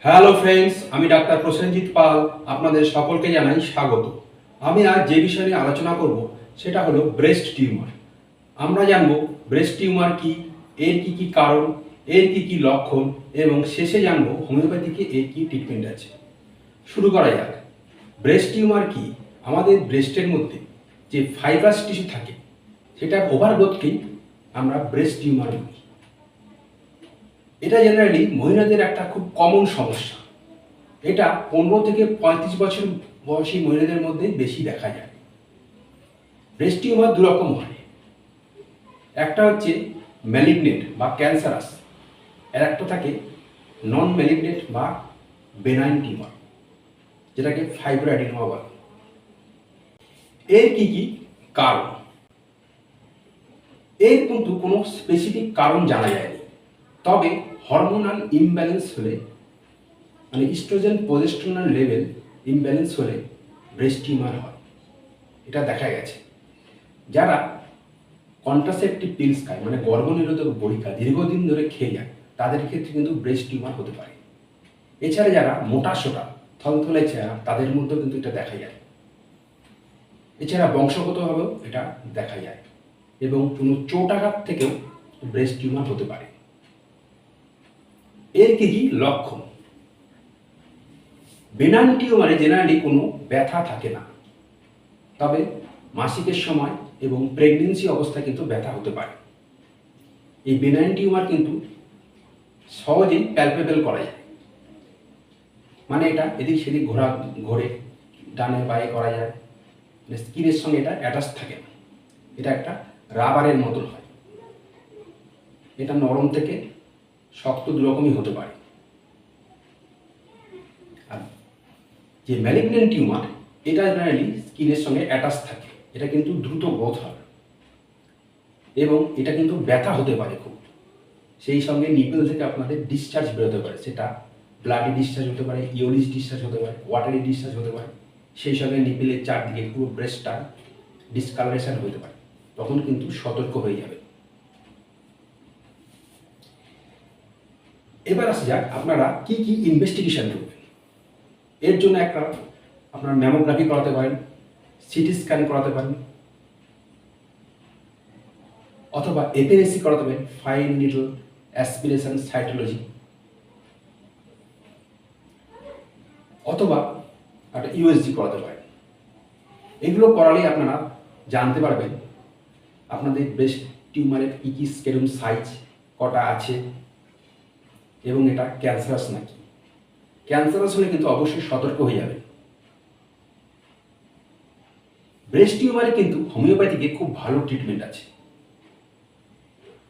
Hello friends, আমি doctor Prosenjit পাল আপনাদের সকলকে জানাই স্বাগত। আমি আজ যে বিষয় নিয়ে আলোচনা করব সেটা হলো ব্রেস্ট টিউমার। আমরা জানব ব্রেস্ট টিউমার কি, এর কি কি কারণ, এর কি কি লক্ষণ এবং শেষে জানব হোমিওপ্যাথিকে এর কি ট্রিটমেন্ট আছে। শুরু করা যাক। ব্রেস্ট টিউমার কি? আমাদের ব্রেস্টের মধ্যে যে ফাইব্রাস টিস্যু থাকে সেটার ওভারগ্রোথকেই আমরা ব্রেস্ট টিউমার বলি। এটা জেনারেলি মহিলাদের একটা খুব কমন সমস্যা। এটা 15 থেকে 35 বছর বয়সী মহিলাদের মধ্যে বেশি দেখা যায়। ব্রেস্ট টিউমার দু রকম হয়, একটা হচ্ছে ম্যালিগনেন্ট বা ক্যান্সারাস, আর একটা থাকে নন ম্যালিগনেন্ট বা বেনাইন টিউমার, যেটাকে ফাইব্রোঅ্যাডিনোমা বলে। এর কি কি কারণ? এর কিন্তু কোনো স্পেসিফিক কারণ জানা যায়নি, তবে হরমোনাল ইমব্যালেন্স হলে, মানে ইস্ট্রোজেন প্রজেস্টেরন লেভেল ইমব্যালেন্স হলে ব্রেস্ট টিউমার হয়, এটা দেখা গেছে। যারা কন্ট্রাসেপটিভ পিলস খায়, মানে গর্ভনিরোধক বড়িকা দীর্ঘদিন ধরে খেয়ে যায়, তাদের ক্ষেত্রে কিন্তু ব্রেস্ট টিউমার হতে পারে। এছাড়া যারা মোটা সোটা থলথলে চেহারা, তাদের মধ্যেও কিন্তু এটা দেখা যায়। এছাড়া বংশগতভাবেও এটা দেখা যায় এবং কোনো চোটাঘাত থেকেও ব্রেস্ট টিউমার হতে পারে। এর কি কি লক্ষণ? বেনাইন টিউমারে জেনারেলি কোনো ব্যথা থাকে না, তবে মাসিকের সময় এবং প্রেগনেন্সি অবস্থায় কিন্তু ব্যথা হতে পারে। এই বেনাইন টিউমার কিন্তু সহজেই প্যালপেবল করা যায়, মানে এটা এদিক সেদিক ঘোরে ডানে বায়ে করা যায়, স্কিনের সঙ্গে এটা অ্যাটাচ থাকে না, এটা একটা রাবারের মতন হয়। এটা নরম থেকে শক্ত দুরকমই হতে পারে। আর যে ম্যালিগনেন্ট টিউমার, এটা জেনারেলি স্কিনের সঙ্গে অ্যাটাচ থাকে, এটা কিন্তু দ্রুত গ্রোথ হয় এবং এটা কিন্তু ব্যথা হতে পারে খুব। সেই সঙ্গে নিপল থেকে আপনাদের ডিসচার্জ বেরোতে পারে, সেটা ব্লাডি ডিসচার্জ হতে পারে, ইওলিস ডিসচার্জ হতে পারে, ওয়াটারি ডিসচার্জ হতে পারে। সেই সঙ্গে নিপেলের চারদিকে পুরো ব্রেস্টটা ডিসকালারেশন হতে পারে, তখন কিন্তু সতর্ক হয়ে যাবে। এবার আসা যাক আপনারা কি কি ইনভেস্টিগেশন করবেন। এর জন্য একটা আপনার ম্যামোগ্রাফি করাতে পারেন, সিটি স্ক্যান করাতে পারেন, অথবা এপিএসসি করাতে পারেন, ফাইন নিডল অ্যাসপিরেশন সাইটোলজি, অথবা একটা ইউএসজি করাতে পারেন। এগুলো করালেই আপনারা জানতে পারবেন আপনাদের ব্রেস্ট টিউমারের কী কী স্কেলুম সাইজ কটা আছে এবং এটা ক্যান্সারাস নাকি। ক্যান্সারাস হলে কিন্তু অবশ্যই সতর্ক হয়ে যাবে। ব্রেস্ট টিউমারে কিন্তু হোমিওপ্যাথিকে খুব ভালো ট্রিটমেন্ট আছে।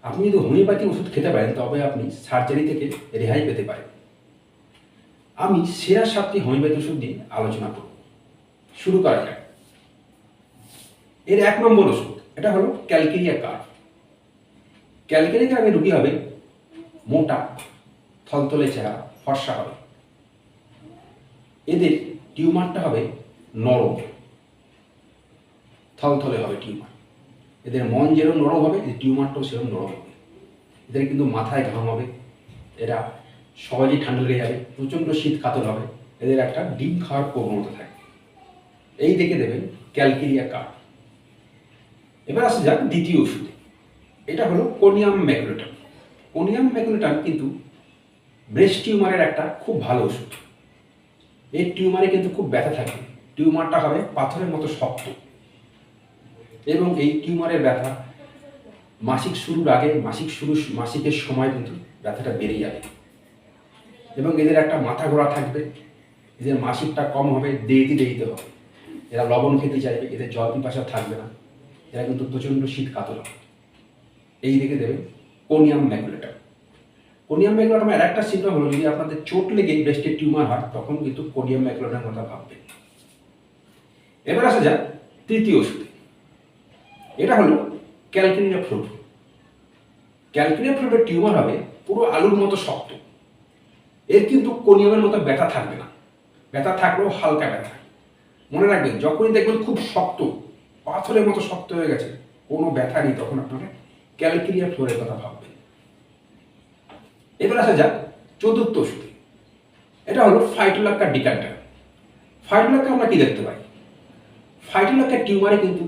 আপনি যদি হোমিওপ্যাথি ওষুধ খেতে পারেন তবে আপনি সার্জারি থেকে রেহাই পেতে পারেন। আমি সেরা 7টি হোমিওপ্যাথি ওষুধ নিয়ে আলোচনা করব। শুরু করা যাক। এর 1 নম্বর ওষুধ, এটা হলো ক্যালকেরিয়া কার্ভ। ক্যালকেরিয়া কার্ভে রুগী হবে মোটা, থলথলে চেহারা, ফর্সা হবে। এদের টিউমারটা হবে নরম, থলথলে হবে টিউমার। এদের মন যেরকম নরম হবে, এদের টিউমারটাও সেরকম নরম হবে। এদের কিন্তু মাথায় ঘাম হবে, এরা সহজেই ঠান্ডা লেগে যাবে, প্রচণ্ড শীত কাতর হবে, এদের একটা ডিম খাওয়ার প্রবণতা থাকে। এই দেখে দেবেন ক্যালকেরিয়া কার্ভ। এবার আসা যাক দ্বিতীয় ওষুধে, এটা হলো কোনিয়াম ম্যাকুলেটাম। কোনিয়াম ম্যাকুলেটাম কিন্তু ব্রেস্ট টিউমারের একটা খুব ভালো ওষুধ। এই টিউমারে কিন্তু খুব ব্যথা থাকে, টিউমারটা হবে পাথরের মতো শক্ত এবং এই টিউমারের ব্যথা মাসিক শুরুর আগে, মাসিকের সময় কিন্তু ব্যথাটা বেড়ে যাবে এবং এদের একটা মাথা ঘোরা থাকবে, এদের মাসিকটা কম হবে, দেরিতে হবে, এরা লবণ খেতে চাইবে, এদের জল পিপাসা থাকবে না, এরা কিন্তু প্রচণ্ড শীত কাতর হবে। এই দেখে দেবে কোনিয়াম ম্যাকুলেটাম। কোনিয়াম ম্যাকুলেটামের আর একটা সিমটম হলো, যদি আপনাদের চোট লেগে ব্রেস্টের টিউমার হয় তখন কিন্তু কোনিয়াম ম্যাকুলেটামের কথা ভাববেন। এবার আসা যাক তৃতীয় ওষুধে, এটা হলো ক্যালকেরিয়া ফ্লুট। ক্যালকেরিয়া ফ্লুটের টিউমার হবে পুরো আলুর মতো শক্ত। এর কিন্তু কোনিয়ামের মতো ব্যথা থাকবে না, ব্যথা থাকলেও হালকা ব্যথা। মনে রাখবেন, যখনই দেখবেন খুব শক্ত, পাথরের মতো শক্ত হয়ে গেছে, কোনো ব্যথা নেই, তখন আপনারা ক্যালকেরিয়া ফ্লোরের কথা ভাববেন। এবার আসা যাক চতুর্থ ওষুধে, এটা হলো ফাইটোলাক্কা ডিকান্টার। ফাইটোলাক্কা আমরা কি দেখতে পাই? ফাইটোলাক্কা টিউমারে কিন্তু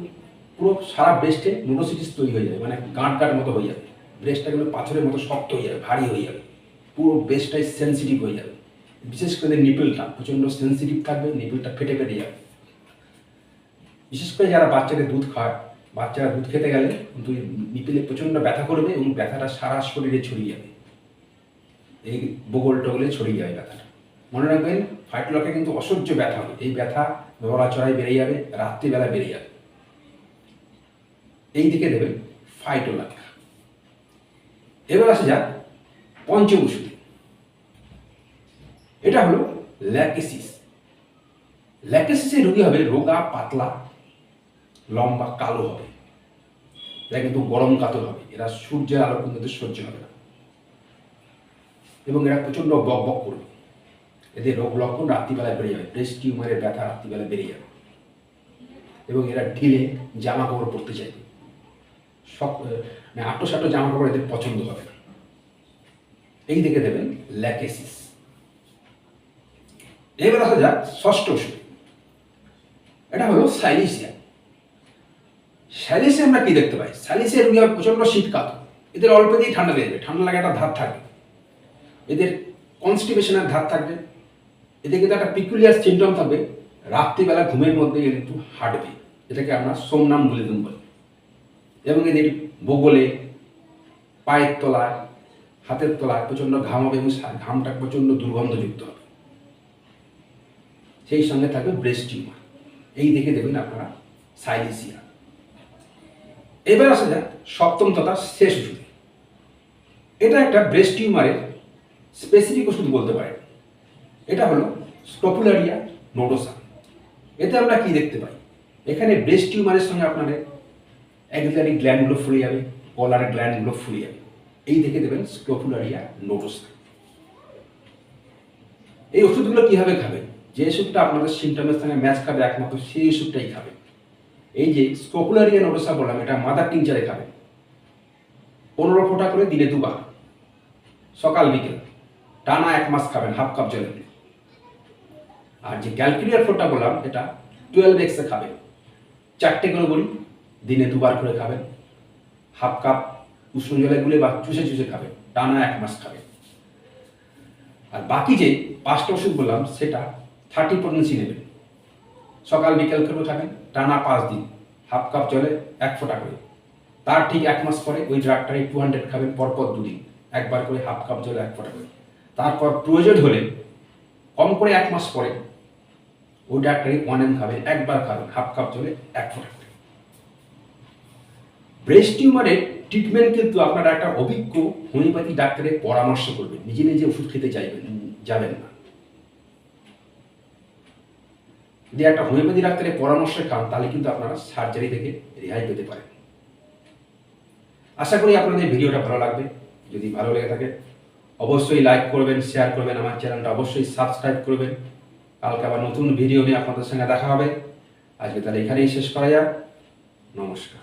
পুরো সারা ব্রেস্টে নোডোসিটিস তৈরি হয়ে যাবে, মানে গাঁট মতো হয়ে যাবে, ব্রেস্টটা কিন্তু পাথরের মতো শক্ত হয়ে যাবে, ভারী হয়ে যাবে, পুরো ব্রেস্টটাই সেন্সিটিভ হয়ে যাবে। বিশেষ করে নিপলটা প্রচণ্ড সেন্সিটিভ থাকবে, নিপলটা ফেটে যাবে। বিশেষ করে যারা বাচ্চাদের দুধ খায়, বাচ্চারা দুধ খেতে গেলে কিন্তু নিপলে প্রচণ্ড ব্যথা করবে এবং ব্যথাটা সারা শরীরে ছড়িয়ে যাবে, এই বগল টগলে ছড়িয়ে যাবে ব্যথাটা। মনে রাখবেন, ফাইটোলাক্কা কিন্তু অসহ্য ব্যথা হবে। এই ব্যথা নড়াচড়ায় বেড়ে যাবে, রাত্রিবেলা বেড়ে যাবে। এই দিকে দেবেন ফাইটোলাক্কা। এবার আসা যাক পঞ্চম ওষুধে। এটা হলো ল্যাকেসিস। ল্যাকেসিসের রোগী হবে রোগা, পাতলা, লম্বা, কালো হবে। এরা কিন্তু গরম কাতর হবে, এরা সূর্যের আলো কিন্তু সহ্য হবে না এবং এরা প্রচণ্ড বক বক করবে। এদের রোগ লক্ষণ রাত্রিবেলায় বেড়ে যাবে, ব্রেস্ট টিউমারের ব্যথা রাত্রিবেলা বেড়ে যাবে এবং এরা ঢিলে জামা কাপড় পরতে চাইবে। সব আটো সাটো জামা কাপড় এদের পছন্দ হবে না। এই দেখে দেবেন ল্যাকেসিস। এবার আসা যাক ষষ্ঠ ওষুধ। এটা হলো সাইলিসিয়া। সাইলিসে আমরা কি দেখতে পাই? সাইলিসে রোগী হবে প্রচণ্ড শীতকাত, এদের অল্পতেই ঠান্ডা লেগে যাবে, ঠান্ডা লাগে একটা ধার থাকবে, এদের কনস্টিপেশনের ধার থাকবে, এদের কিন্তু একটা পিকুলিয়ার সিমটম থাকবে, রাত্রিবেলা ঘুমের মধ্যে এদের একটু হাঁটবে, এটাকে আমরা সোমনাম বলে বলি। এবং এদের বগলে, পায়ের তলায়, হাতের তলায় প্রচণ্ড ঘাম হবে এবং ঘামটা প্রচণ্ড দুর্গন্ধযুক্ত হবে। সেই সঙ্গে থাকবে ব্রেস্ট টিউমার। এই দেখে দেবেন আপনারা সাইলিসিয়া। এবার আসা যাক সপ্তম তথা শেষ ওষুধে। এটা একটা ব্রেস্ট টিউমারের স্পেসিফিক ওষুধ বলতে পারেন। এটা হলো স্ক্রোপুলারিয়া নোডোসা। এতে আমরা কি দেখতে পাই? এখানে ব্রেস্ট টিউমারের সঙ্গে আপনাদের অ্যাক্সিলারি গ্ল্যান্ডগুলো ফুলে যাবে, কলার গ্ল্যান্ডগুলো ফুলে যাবে। এই দেখে দেবেন স্ক্রোপুলারিয়া নোডোসা। এই ওষুধগুলো কীভাবে খাবেন? যে ওষুধটা আপনাদের সিমটমের সঙ্গে ম্যাচ খাবে একমাত্র সেই ওষুধটাই খাবেন। এই যে স্ক্রোপুলারিয়া নোডোসা বললাম, এটা মাদার টিংচারে খাবেন 15 ফোঁটা করে দিনে 2 বার, সকাল বিকেল, টানা 1 মাস খাবেন হাফ কাপ জলে। আর যে ক্যালকুলিয়ার ফোঁটা বললাম, এটা 12x খাবেন, 4টে করে বলি, দিনে 2 বার করে খাবেন, হাফ কাপ উষ্ণ জলে গুলে বা চুষে খাবেন, টানা 1 মাস খাবেন। আর বাকি যে 5টা ওষুধ বললাম সেটা 30 পটেন্সি নেবেন, সকাল বিকেল করে খাবেন, টানা 5 দিন, হাফ কাপ জলে 1 ফোঁটা করে। তার ঠিক 1 মাস পরে ওই ড্রাগটারে 200 খাবেন, পরপর 2 দিন, একবার করে হাফ কাপ জলে 1 ফোঁটা করে। তারপর প্রয়োজন হলে কম করে 1 মাস পরে ওই ড্রাগটারে 1 ml খাবেন, একবার খাবেন, হাফ কাপ জলে 1 ফোঁটা করে। ব্রেস্ট টিউমারের ট্রিটমেন্ট কিন্তু আপনারা একটা অভিজ্ঞ হোমিওপ্যাথি ডাক্তারের পরামর্শ করবেন, নিজে নিজে ওষুধ খেতে যাবেন না। যদি একটা হোমিওপ্যাথি ডাক্তারের পরামর্শ খান তাহলে কিন্তু আপনারা সার্জারি থেকে রেহাই পেতে পারেন। আশা করি আপনাদের ভিডিওটা ভালো লাগবে। যদি ভালো লেগে থাকে অবশ্যই লাইক করবেন, শেয়ার করবেন, আমার চ্যানেলটা অবশ্যই সাবস্ক্রাইব করবেন। কালকে আবার নতুন ভিডিও নিয়ে আপনাদের সঙ্গে দেখা হবে। আজকে তাহলে এখানেই শেষ করা যাক। নমস্কার।